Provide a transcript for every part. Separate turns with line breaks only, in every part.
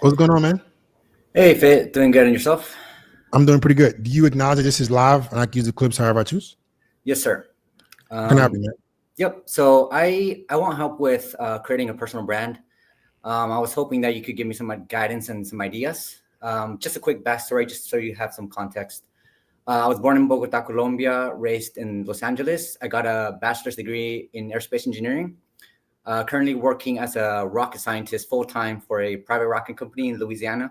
What's going on, man?
Hey, Fit, doing good, and yourself?
I'm doing pretty good. Do you acknowledge that this is live and I can use the clips however I choose?
Yes, sir.
Can I help you, man?
Yep. So I want help with creating a personal brand. I was hoping that you could give me some guidance and some ideas. Just a quick backstory, just so you have some context. I was born in Bogota, Colombia, raised in Los Angeles. I got a bachelor's degree in aerospace engineering. Currently working as a rocket scientist full-time for a private rocket company in Louisiana.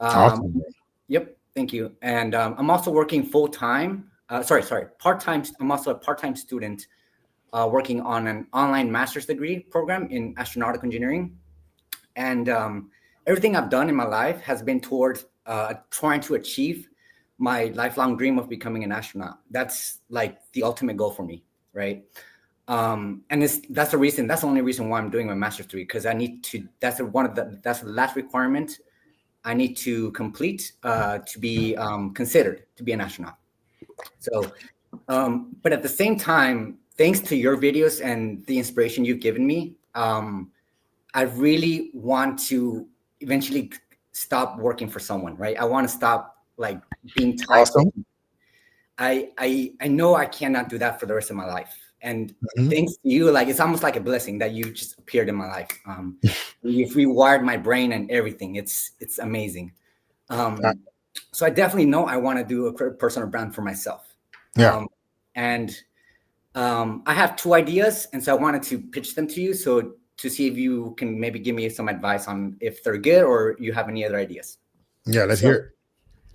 Awesome.
Yep. Thank you. And I'm also working full-time. Part-time. I'm also a part-time student working on an online master's degree program in astronautical engineering. And everything I've done in my life has been towards trying to achieve my lifelong dream of becoming an astronaut. That's like the ultimate goal for me, right? And that's the only reason why I'm doing my master's degree, because I need to. That's the last requirement I need to complete to be considered to be an astronaut. So, but at the same time, thanks to your videos and the inspiration you've given me, I really want to eventually stop working for someone, right? I want to stop like being tied.
Awesome.
I know I cannot do that for the rest of my life. And thanks to you, like it's almost like a blessing that you just appeared in my life. You've rewired my brain and everything. It's amazing. So I definitely know I want to do a personal brand for myself.
Yeah.
I have two ideas, and so I wanted to pitch them to you. So to see if you can maybe give me some advice on if they're good or you have any other ideas.
Yeah, let's hear it.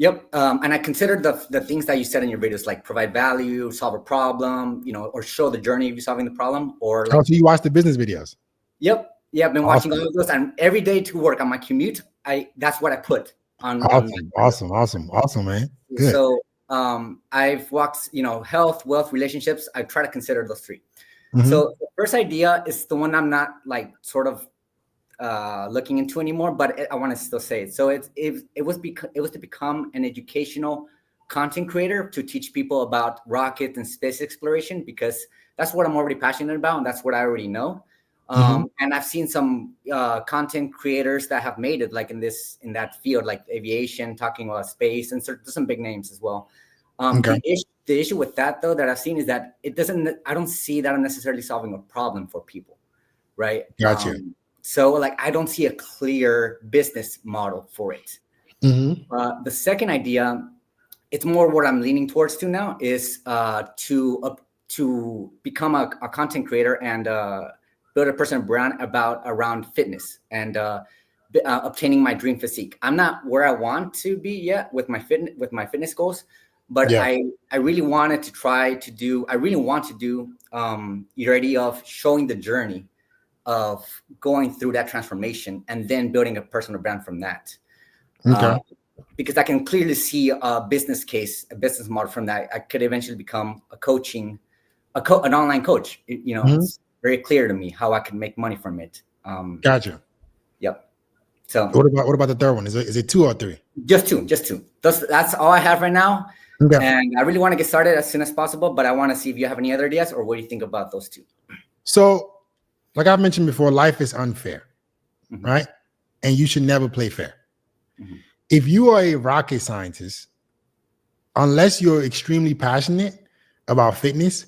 Yep. And I considered the things that you said in your videos, like provide value, solve a problem, or show the journey of you solving the problem. Or like,
so you watch the business videos?
Yep. Yeah, I've been watching all of those, and every day to work on my commute, that's what I put on.
Awesome, man. Good.
So I've walked, health, wealth, relationships. I try to consider those three. So the first idea is the one I'm not like sort of looking into anymore, but I want to still say it. So it was to become an educational content creator to teach people about rocket and space exploration, because that's what I'm already passionate about, and that's what I already know. And I've seen some content creators that have made it like in that field, like aviation, talking about space, and there's some big names as well. The issue with that, though, that I've seen is that I don't see that I'm necessarily solving a problem for people, right?
Gotcha.
So like, I don't see a clear business model for it. The second idea, it's more what I'm leaning towards to now, is to become a content creator and build a personal brand around fitness and obtaining my dream physique. I'm not where I want to be yet with my fitness goals, but yeah. I really want to do your idea of showing the journey of going through that transformation and then building a personal brand from that. Because I can clearly see a business model from that. I could eventually become an online coach. It's very clear to me how I can make money from it.
Gotcha.
Yep. So
what about the third one? Is it 2 or 3?
Just two. That's all I have right now. Okay. And I really want to get started as soon as possible, but I want to see if you have any other ideas, or what do you think about those two?
So, like I've mentioned before, life is unfair, right? And you should never play fair. If you are a rocket scientist, unless you're extremely passionate about fitness,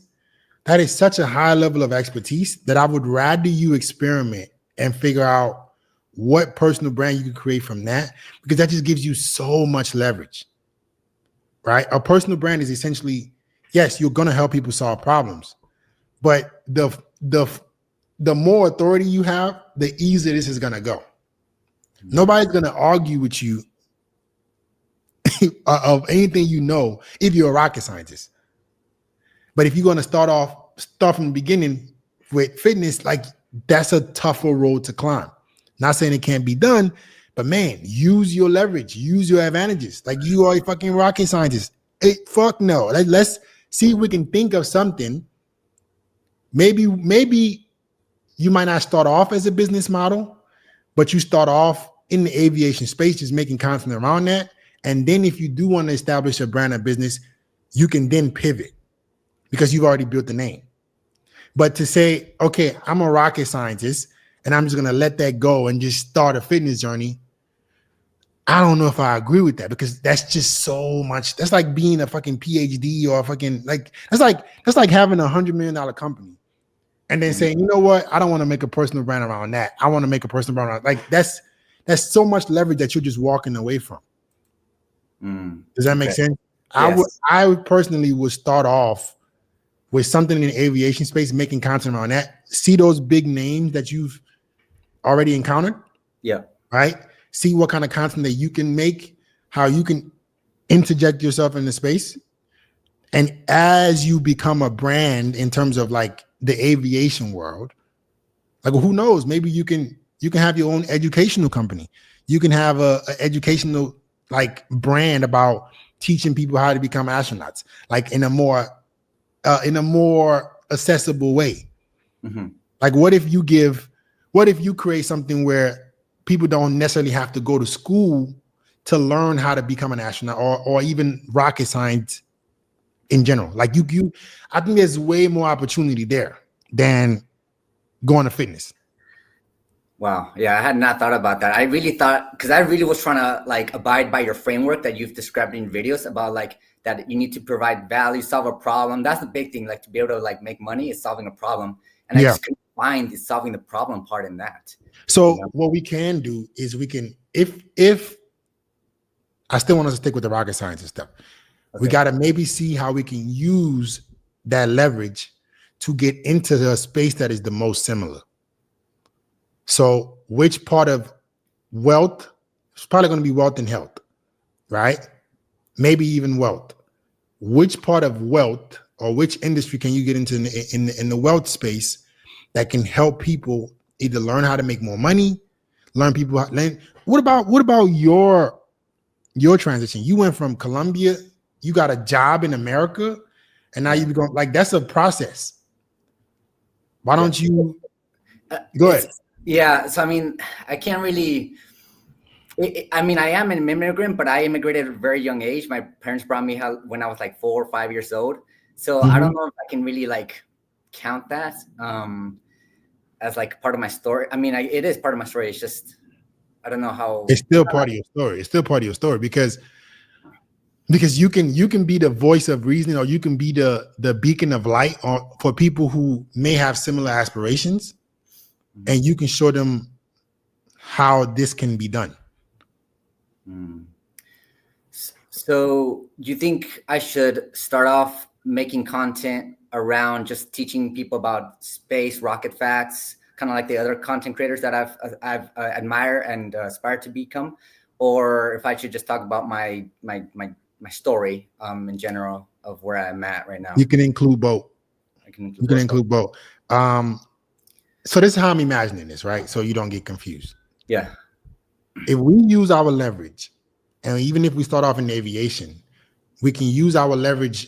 that is such a high level of expertise that I would rather you experiment and figure out what personal brand you can create from that, because that just gives you so much leverage, right? A personal brand is essentially, yes, you're going to help people solve problems, but the more authority you have, the easier this is going to go. Nobody's going to argue with you of anything if you're a rocket scientist. But if you're going to start from the beginning with fitness, like that's a tougher road to climb. Not saying it can't be done, but man, use your leverage, use your advantages. Like, you are a fucking rocket scientist. Fuck no. Let's see if we can think of something. Maybe you might not start off as a business model, but you start off in the aviation space, just making content around that. And then if you do want to establish a brand of business, you can then pivot because you've already built the name. But to say, okay, I'm a rocket scientist and I'm just going to let that go and just start a fitness journey, I don't know if I agree with that because that's just so much. That's like being a fucking PhD or a fucking like that's like having $100 million company and then saying, you know what, I don't want to make a personal brand around that. I want to make a personal brand around like that's so much leverage that you're just walking away from. Does that make sense?
Yes.
I personally would start off with something in the aviation space, making content around that. See those big names that you've already encountered.
Yeah.
Right. See what kind of content that you can make, how you can interject yourself in the space. And as you become a brand in terms of like the aviation world, like who knows, maybe you can have your own educational company. You can have a educational like brand about teaching people how to become astronauts, like in a more accessible way. Like what if you create something where people don't necessarily have to go to school to learn how to become an astronaut or even rocket science in general? Like I think there's way more opportunity there than going to fitness.
Wow. Yeah, I had not thought about that. I really thought, because I really was trying to like abide by your framework that you've described in videos about like that you need to provide value, solve a problem. That's the big thing. Like to be able to like make money is solving a problem. And I just couldn't find the solving the problem part in that.
So what we can do is we can, if I still want us to stick with the rocket science and stuff, we got to maybe see how we can use that leverage to get into the space that is the most similar. So which part of wealth, it's probably going to be wealth and health, right? Maybe even wealth. Which part of wealth or which industry can you get into in the wealth space that can help people either learn how to make more money, learn. What about your transition? You went from Colombia, you got a job in America, and now you become like, that's a process. Why don't you go ahead?
Yeah. So, I mean, I can't really, I mean, I am an immigrant, but I immigrated at a very young age. My parents brought me when I was like 4 or 5 years old. So I don't know if I can really like count that as like part of my story. I mean, it is part of my story. It's just, I don't know how.
It's still part of your story. It's still part of your story because you can be the voice of reason, or you can be the beacon of light for people who may have similar aspirations, and you can show them how this can be done.
So do you think I should start off making content around just teaching people about space, rocket facts, kind of like the other content creators that I've admire and aspire to become, or if I should just talk about my story in general of where I'm at right now?
You can include both. You can include both. So this is how I'm imagining this, right? So you don't get confused.
Yeah.
If we use our leverage, and even if we start off in aviation, we can use our leverage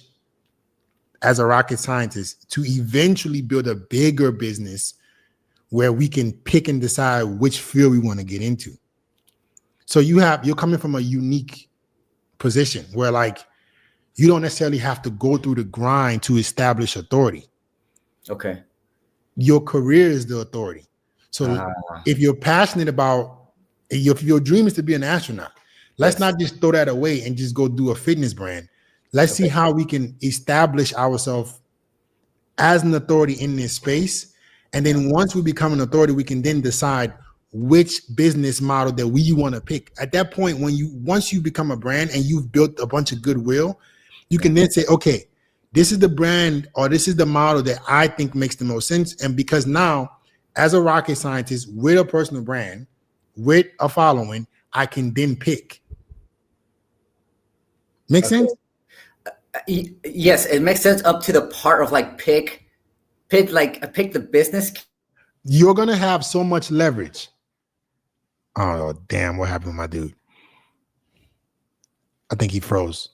as a rocket scientist to eventually build a bigger business where we can pick and decide which field we want to get into. So you're coming from a unique position where like you don't necessarily have to go through the grind to establish authority.
Okay.
Your career is the authority. So if you're passionate about, if your dream is to be an astronaut, let's not just throw that away and just go do a fitness brand. Let's see how we can establish ourselves as an authority in this space. And then once we become an authority, we can then decide which business model that we want to pick. At that point, once you become a brand and you've built a bunch of goodwill, you can then say, okay, this is the brand or this is the model that I think makes the most sense. And because now, as a rocket scientist with a personal brand, with a following, I can then pick. Make sense?
Yes, it makes sense up to the part of like pick the business.
You're gonna have so much leverage. Oh damn! What happened, my dude? I think he froze.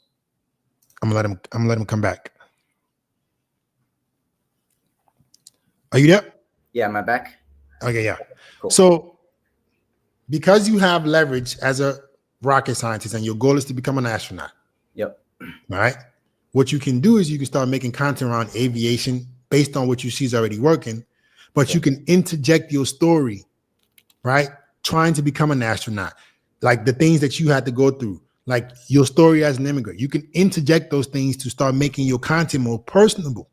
I'm gonna let him come back. Are you there?
Yeah, am I back?
Okay, yeah.
Cool.
So because you have leverage as a rocket scientist and your goal is to become an astronaut.
Yep.
All right. What you can do is you can start making content around aviation based on what you see is already working, but you can interject your story, right? Trying to become an astronaut, like the things that you had to go through, like your story as an immigrant. You can interject those things to start making your content more personable,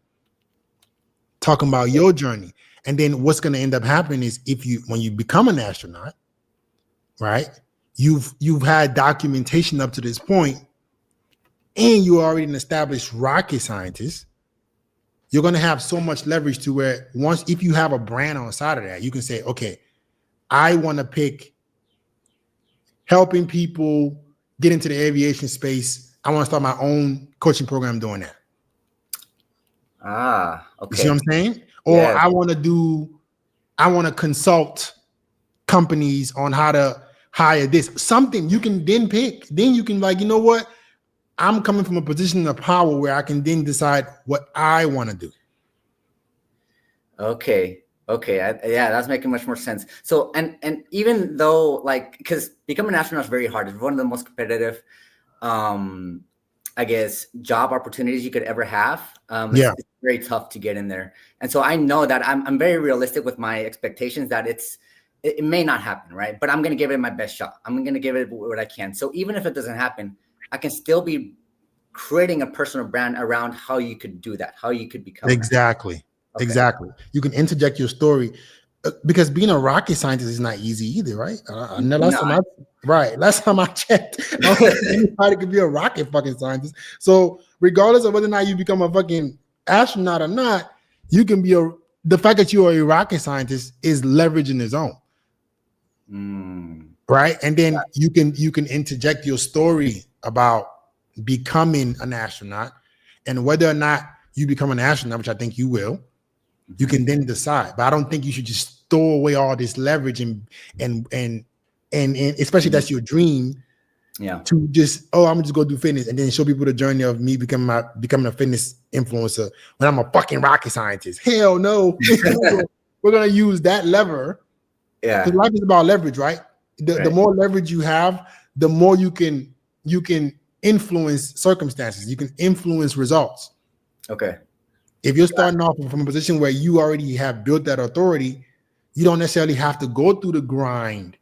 talking about your journey. And then what's going to end up happening is when you become an astronaut, right? You've had documentation up to this point, and you're already an established rocket scientist. You're going to have so much leverage to where if you have a brand on the side of that, you can say, okay, I want to pick helping people get into the aviation space. I want to start my own coaching program doing that.
Okay.
You see what I'm saying? Or
yes.
I want to consult companies on how to hire this. Something you can then pick. Then you can like, you know what? I'm coming from a position of power where I can then decide what I want to do.
Okay. Yeah, that's making much more sense. So, and even though, like, because becoming an astronaut is very hard. It's one of the most competitive, I guess, job opportunities you could ever have. It's very tough to get in there. And so I know that I'm very realistic with my expectations that it may not happen, right? But I'm going to give it my best shot. I'm going to give it what I can. So even if it doesn't happen, I can still be creating a personal brand around how you could do that, how you could become.
Exactly. Okay. Exactly. You can interject your story because being a rocket scientist is not easy either, right? Last time I checked, I don't think anybody could be a rocket fucking scientist. So regardless of whether or not you become a fucking astronaut or not, you can be the fact that you are a rocket scientist is leverage in its own. Right. And then you can interject your story about becoming an astronaut, and whether or not you become an astronaut, which I think you will, you can then decide. But I don't think you should just throw away all this leverage and especially that's your dream.
Yeah.
To just, I'm gonna just go do fitness and then show people the journey of me becoming a fitness influencer when I'm a fucking rocket scientist. Hell no. We're gonna use that lever.
Yeah.
Because life is about leverage, right? The more leverage you have, the more you can influence circumstances. You can influence results.
Okay.
If you're starting off from a position where you already have built that authority, you don't necessarily have to go through the grind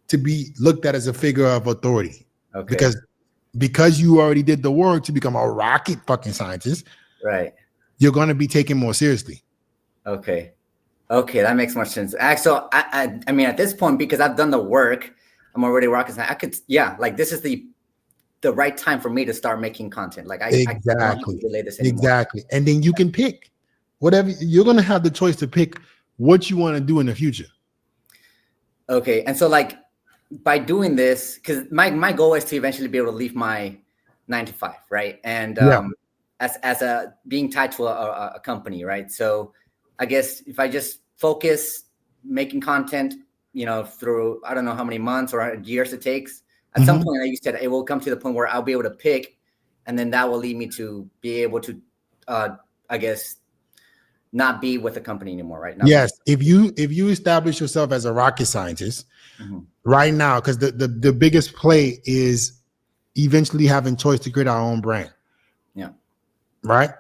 to be looked at as a figure of authority.
Okay.
Because you already did the work to become a rocket fucking scientist,
right?
You're going to be taken more seriously.
Okay, that makes much sense. So I mean, at this point, because I've done the work, I'm already rocket scientist. I could, like this is the right time for me to start making content. Like I don't have to delay this anymore.
Exactly. And then you can pick whatever you're going to have the choice to pick what you want to do in the future.
Okay. And so like by doing this, because my goal is to eventually be able to leave my 9-to-5, right? And as a being tied to a company, right? So I guess if I just focus making content, through, I don't know how many months or years it takes, at some point, like you said, it will come to the point where I'll be able to pick, and then that will lead me to be able to, I guess, not be with the company anymore, right?
Yes. If you establish yourself as a rocket scientist right now, because the biggest play is eventually having choice to create our own brand.
Yeah.
Right.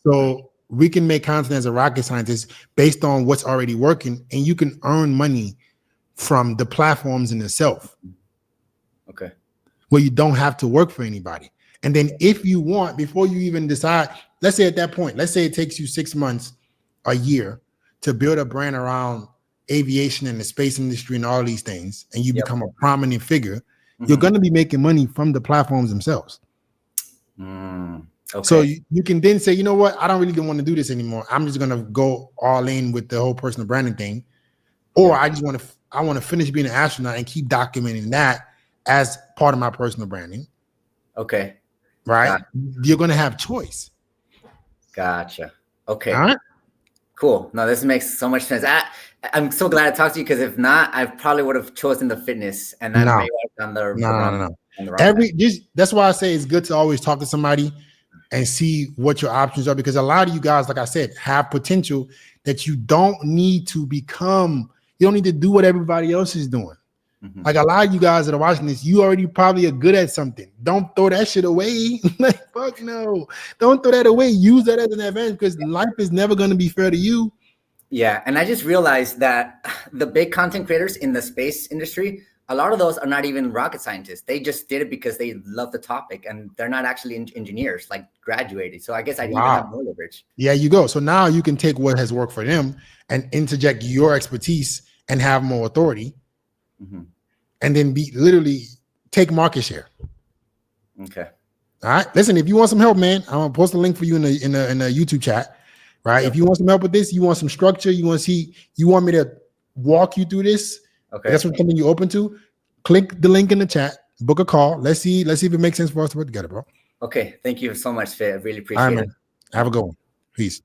So we can make content as a rocket scientist based on what's already working, and you can earn money from the platforms in itself.
Okay.
Where you don't have to work for anybody. And then if you want, before you even decide, let's say at that point, let's say it takes you 6 months, a year to build a brand around aviation and the space industry and all these things, and you become a prominent figure, you're going to be making money from the platforms themselves.
Okay.
So you can then say, you know what, I don't really want to do this anymore. I'm just going to go all in with the whole personal branding thing. Or I want to finish being an astronaut and keep documenting that as part of my personal branding.
Okay.
Right. You're going to have choice.
Gotcha. Okay.
All right.
Cool. No, this makes so much sense. I'm so glad I talked to you, because if not, I probably would have chosen the fitness, and that may have done the
that's why I say it's good to always talk to somebody and see what your options are, because a lot of you guys, like I said, have potential that you don't need to become. You don't need to do what everybody else is doing. Like a lot of you guys that are watching this, you already probably are good at something. Don't throw that shit away. Like, fuck no. Don't throw that away. Use that as an advantage, because life is never going to be fair to you.
Yeah. And I just realized that the big content creators in the space industry, a lot of those are not even rocket scientists. They just did it because they love the topic, and they're not actually engineers, like graduated. So I guess I'd even have more leverage.
Yeah, you go. So now you can take what has worked for them and interject your expertise and have more authority, and then be literally take market share.
Okay.
All right. Listen, if you want some help, man, I'm gonna post a link for you in the YouTube chat. Right. Yep. If you want some help with this, you want some structure, you want to see, you want me to walk you through this. Okay. That's something you're open to. Click the link in the chat, book a call. Let's see if it makes sense for us to work together, bro.
Okay. Thank you so much, Fit. I really appreciate it.
Man. Have a good one. Peace.